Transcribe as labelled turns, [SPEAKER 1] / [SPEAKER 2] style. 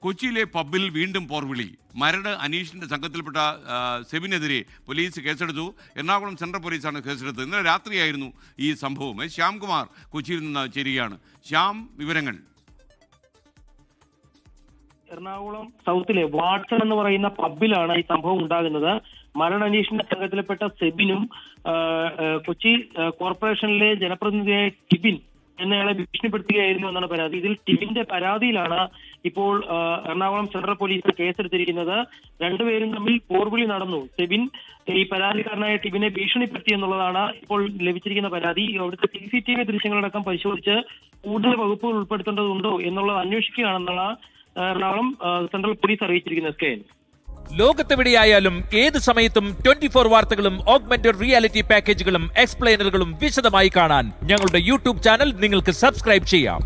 [SPEAKER 1] കൊച്ചിയിലെ പബ്ബിൽ വീണ്ടും പോർവിളി. മരട് അനീഷിന്റെ സംഘത്തിൽപ്പെട്ട സെബിനെതിരെ പോലീസ് കേസെടുത്തു. എറണാകുളം സെൻട്രൽ പോലീസാണ് കേസെടുത്തത്. ഇന്നലെ രാത്രിയായിരുന്നു ഈ സംഭവം. ശ്യാംകുമാർ കൊച്ചിയിൽ നിന്ന് ചേരുകയാണ്. ശ്യാം, വിവരങ്ങൾ.
[SPEAKER 2] എറണാകുളം സൗത്തിലെ വാട്സൺ എന്ന് പറയുന്ന പബ്ബിലാണ് ഈ സംഭവം ഉണ്ടാകുന്നത്. മരട് അനീഷിന്റെ സംഘത്തിൽപ്പെട്ട സെബിനും കൊച്ചി കോർപ്പറേഷനിലെ ജനപ്രതിനിധിയായ ടിബിൻ എന്നയാളെ ഭീഷണിപ്പെടുത്തുകയായിരുന്നു എന്നാണ് പരാതി. ഇതിൽ ടിബിന്റെ പരാതിയിലാണ് ഇപ്പോൾ എറണാകുളം സെൻട്രൽ പോലീസ് കേസെടുത്തിരിക്കുന്നത്. രണ്ടുപേരും തമ്മിൽ പോർവിളി നടന്നു. സെബിൻ ഈ പരാതിക്കാരനായ ടിബിനെ ഭീഷണിപ്പെടുത്തി എന്നുള്ളതാണ് ഇപ്പോൾ ലഭിച്ചിരിക്കുന്ന പരാതി. അവിടുത്തെ CCTV ദൃശ്യങ്ങളടക്കം പരിശോധിച്ച് കൂടുതൽ വകുപ്പുകൾ ഉൾപ്പെടുത്തേണ്ടതുണ്ടോ എന്നുള്ളത് അന്വേഷിക്കുകയാണെന്നുള്ള എറണാകുളം സെൻട്രൽ പോലീസ് അറിയിച്ചിരിക്കുന്നത്.
[SPEAKER 3] ലോകത്തെവിടെയായാലും ഏത് സമയത്തും 24 വാർത്തകളും ഓഗ്മെന്റഡ് റിയാലിറ്റി പാക്കേജുകളും എക്സ്പ്ലെയിനറുകളും വിശദമായി കാണാൻ ഞങ്ങളുടെ YouTube ചാനൽ നിങ്ങൾക്ക് സബ്സ്ക്രൈബ് ചെയ്യാം.